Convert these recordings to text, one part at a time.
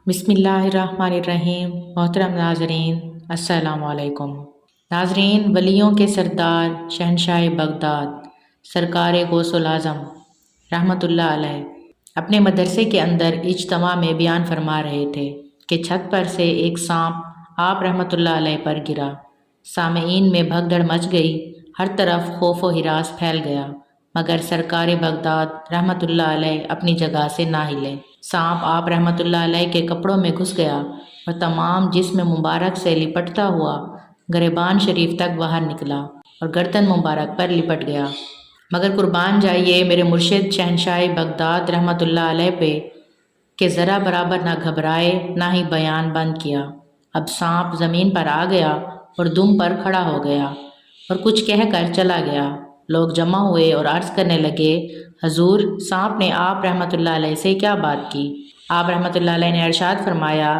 بسم اللہ الرحمن الرحیم۔ محترم ناظرین، السلام علیکم۔ ناظرین، ولیوں کے سردار شہنشاہ بغداد سرکار غوث العظم رحمۃ اللہ علیہ اپنے مدرسے کے اندر اجتماع میں بیان فرما رہے تھے کہ چھت پر سے ایک سانپ آپ رحمۃ اللہ علیہ پر گرا۔ سامعین میں بھگدڑ مچ گئی، ہر طرف خوف و ہراس پھیل گیا، مگر سرکار بغداد رحمۃ اللہ علیہ اپنی جگہ سے نہ ہلے۔ سانپ آپ رحمۃ اللہ علیہ کے کپڑوں میں گھس گیا اور تمام جسم مبارک سے لپٹتا ہوا گریبان شریف تک باہر نکلا اور گردن مبارک پر لپٹ گیا۔ مگر قربان جائیے میرے مرشد شہنشاہ بغداد رحمۃ اللہ علیہ پہ کہ ذرا برابر نہ گھبرائے نہ ہی بیان بند کیا۔ اب سانپ زمین پر آ گیا اور دم پر کھڑا ہو گیا اور کچھ کہہ کر چلا گیا۔ لوگ جمع ہوئے اور عرض کرنے لگے، حضور، سانپ نے آپ رحمۃ اللہ علیہ سے کیا بات کی؟ آپ رحمۃ اللہ علیہ نے ارشاد فرمایا،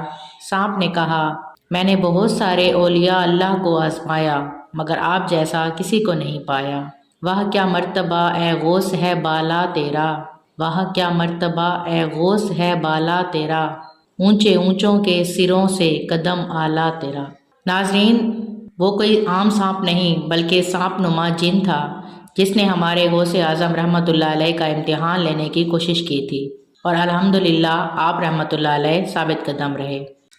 سانپ نے کہا، میں نے بہت سارے اولیاء اللہ کو آزمایا مگر آپ جیسا کسی کو نہیں پایا۔ وہ کیا مرتبہ اے غوث ہے بالا تیرا، وہ کیا مرتبہ اے غوث ہے بالا تیرا، اونچے اونچوں کے سروں سے قدم اعلیٰ تیرا۔ ناظرین، وہ کوئی عام سانپ نہیں بلکہ سانپ نما جن تھا جس نے ہمارے غوث اعظم رحمۃ اللہ علیہ کا امتحان لینے کی کوشش کی تھی، اور الحمدللہ آپ رحمۃ اللہ علیہ ثابت قدم رہے۔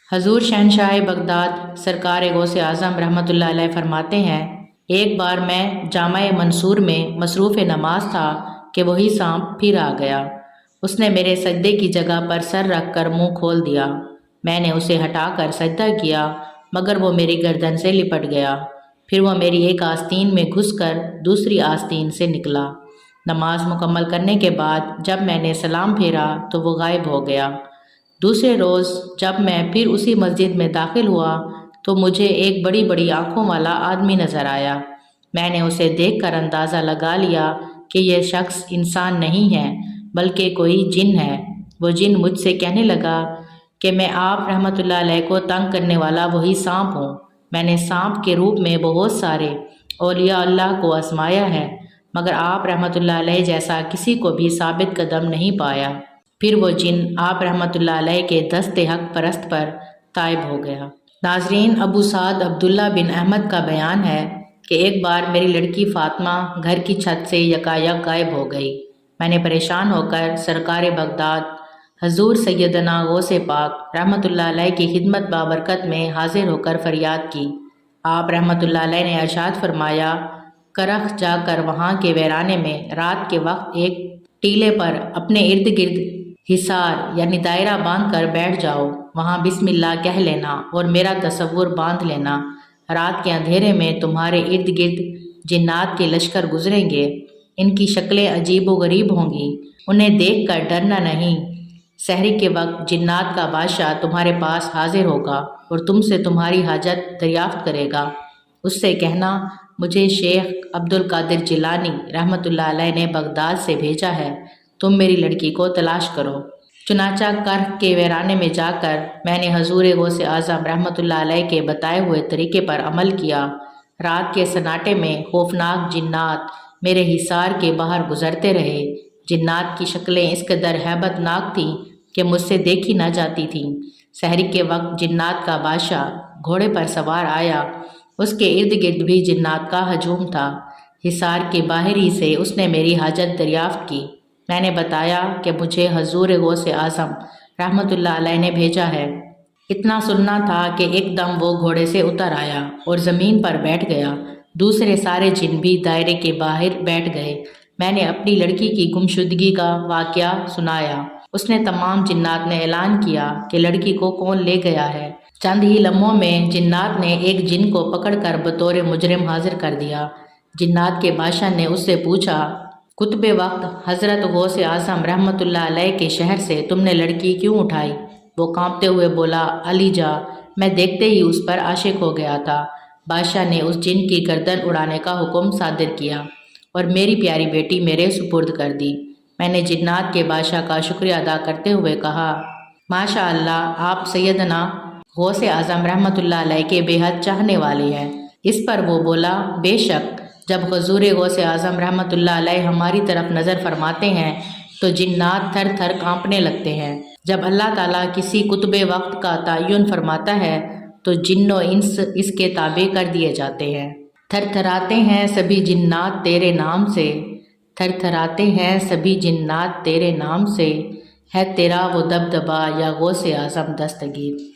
حضور شہنشاہ بغداد سرکار غوث اعظم رحمۃ اللہ علیہ فرماتے ہیں، ایک بار میں جامع منصور میں مصروف نماز تھا کہ وہی سانپ پھر آ گیا۔ اس نے میرے سجدے کی جگہ پر سر رکھ کر منہ کھول دیا۔ میں نے اسے ہٹا کر سجدہ کیا مگر وہ میری گردن سے لپٹ گیا، پھر وہ میری ایک آستین میں گھس کر دوسری آستین سے نکلا۔ نماز مکمل کرنے کے بعد جب میں نے سلام پھیرا تو وہ غائب ہو گیا۔ دوسرے روز جب میں پھر اسی مسجد میں داخل ہوا تو مجھے ایک بڑی بڑی آنکھوں والا آدمی نظر آیا۔ میں نے اسے دیکھ کر اندازہ لگا لیا کہ یہ شخص انسان نہیں ہے بلکہ کوئی جن ہے۔ وہ جن مجھ سے کہنے لگا کہ میں آپ رحمۃ اللہ علیہ کو تنگ کرنے والا وہی سانپ ہوں۔ میں نے سانپ کے روپ میں بہت سارے اولیاء اللہ کو آزمایا ہے مگر آپ رحمۃ اللہ علیہ جیسا کسی کو بھی ثابت قدم نہیں پایا۔ پھر وہ جن آپ رحمۃ اللہ علیہ کے دست حق پرست پر طائب ہو گیا۔ ناظرین، ابو سعد عبداللہ بن احمد کا بیان ہے کہ ایک بار میری لڑکی فاطمہ گھر کی چھت سے یکایک غائب ہو گئی۔ میں نے پریشان ہو کر سرکار بغداد حضور سیدنا غوث پاک رحمۃ اللہ علیہ کی خدمت بابرکت میں حاضر ہو کر فریاد کی۔ آپ رحمۃ اللہ علیہ نے ارشاد فرمایا، کرخ جا کر وہاں کے ویرانے میں رات کے وقت ایک ٹیلے پر اپنے ارد گرد حصار یعنی دائرہ باندھ کر بیٹھ جاؤ، وہاں بسم اللہ کہہ لینا اور میرا تصور باندھ لینا۔ رات کے اندھیرے میں تمہارے ارد گرد جنات کے لشکر گزریں گے، ان کی شکلیں عجیب و غریب ہوں گی، انہیں دیکھ کر ڈرنا نہیں۔ سحری کے وقت جنات کا بادشاہ تمہارے پاس حاضر ہوگا اور تم سے تمہاری حاجت دریافت کرے گا۔ اس سے کہنا، مجھے شیخ عبد القادر جیلانی رحمۃ اللہ علیہ نے بغداد سے بھیجا ہے، تم میری لڑکی کو تلاش کرو۔ چنانچہ کرخ کے ویرانے میں جا کر میں نے حضور غوث اعظم رحمۃ اللہ علیہ کے بتائے ہوئے طریقے پر عمل کیا۔ رات کے سناٹے میں خوفناک جنات میرے حصار کے باہر گزرتے رہے۔ جنات کی شکلیں اس قدر ہیبت ناک تھیں کہ مجھ سے دیکھی نہ جاتی تھیں۔ سحری کے وقت جنات کا بادشاہ گھوڑے پر سوار آیا، اس کے ارد گرد بھی جنات کا ہجوم تھا۔ حصار کے باہر ہی سے اس نے میری حاجت دریافت کی۔ میں نے بتایا کہ مجھے حضور غوث اعظم رحمۃ اللہ علیہ نے بھیجا ہے۔ اتنا سننا تھا کہ ایک دم وہ گھوڑے سے اتر آیا اور زمین پر بیٹھ گیا۔ دوسرے سارے جن بھی دائرے کے باہر بیٹھ گئے۔ میں نے اپنی لڑکی کی گمشدگی کا واقعہ سنایا۔ اس نے تمام جنات نے اعلان کیا کہ لڑکی کو کون لے گیا ہے۔ چند ہی لمحوں میں جنات نے ایک جن کو پکڑ کر بطور مجرم حاضر کر دیا۔ جنات کے بادشاہ نے اس سے پوچھا، قطب وقت حضرت غوث اعظم رحمۃ اللہ علیہ کے شہر سے تم نے لڑکی کیوں اٹھائی؟ وہ کانپتے ہوئے بولا، علی جا، میں دیکھتے ہی اس پر عاشق ہو گیا تھا۔ بادشاہ نے اس جن کی گردن اڑانے کا حکم صادر کیا اور میری پیاری بیٹی میرے سپرد کر دی۔ میں نے جنات کے بادشاہ کا شکریہ ادا کرتے ہوئے کہا، ماشاء اللہ، آپ سیدنا غوث اعظم رحمۃ اللہ علیہ کے بے حد چاہنے والے ہیں۔ اس پر وہ بولا، بے شک، جب حضور غوث اعظم رحمۃ اللہ علیہ ہماری طرف نظر فرماتے ہیں تو جنات تھر تھر کانپنے لگتے ہیں۔ جب اللہ تعالیٰ کسی قطب وقت کا تعین فرماتا ہے تو جن و انس اس کے تابع کر دیے جاتے ہیں۔ تھر تھراتے ہیں سبھی جنات تیرے نام سے، تھر تھراتے ہیں سبھی جنات تیرے نام سے، ہے تیرا وہ دبدبا یا غوث اعظم دستگیر۔